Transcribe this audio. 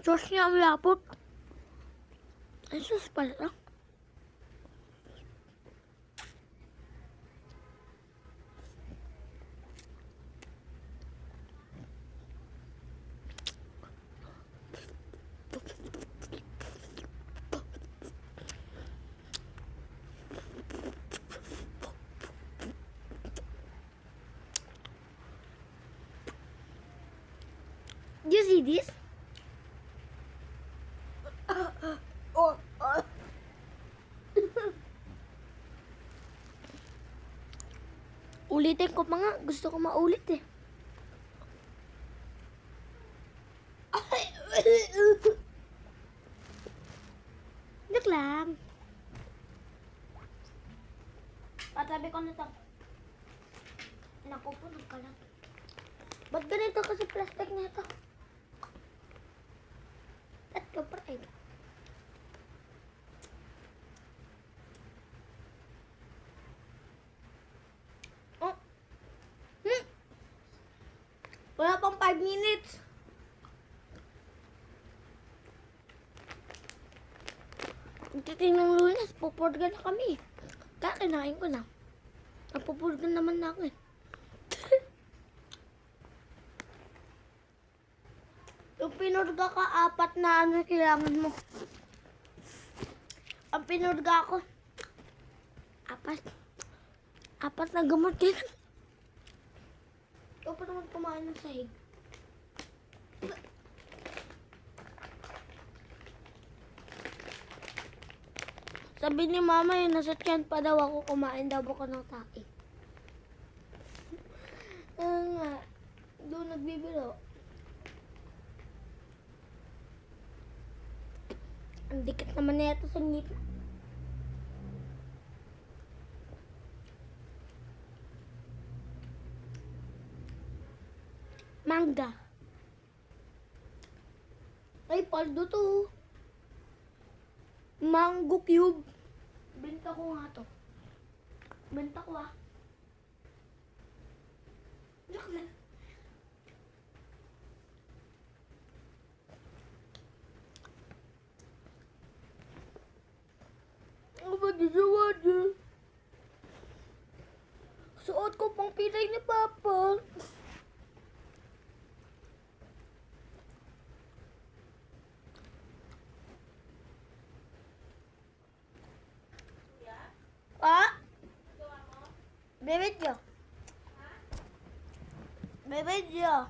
Sauce niya ang lapot. Ay, sauce pala. Do you see this? Ulitin ko pa nga. Gusto ko maulit eh. Joke lang. Patabi ko na ito. Nakupunog ka lang. Ba't ganito kasi plastic na ito? At ka pa rin. Oh. Wala pang 5 minutes. Titingin ng Lunes, pupurga na kami. Kaya kinain ko na. Napupurga naman na ako eh. Yung pinurga ka, 4 na ano kailangan mo. Ang pinurga ko, 4 na gamot din. Ikaw pa naman kumain ng sahig. Sabi ni mama yun, nasa tiyan pa daw ako, kumain daw ako ng tae. Nga, doon nagbibiro. Ang dikit naman na ito sa ngipin. Mangga. Ay, paldo to. Mango cube. Benta ko nga to. Benta ko ah. Joke lang. Ano ba ginawa niya? Suot ko pang pilay ni Papa. Ah? Bebedyo. Bebedyo.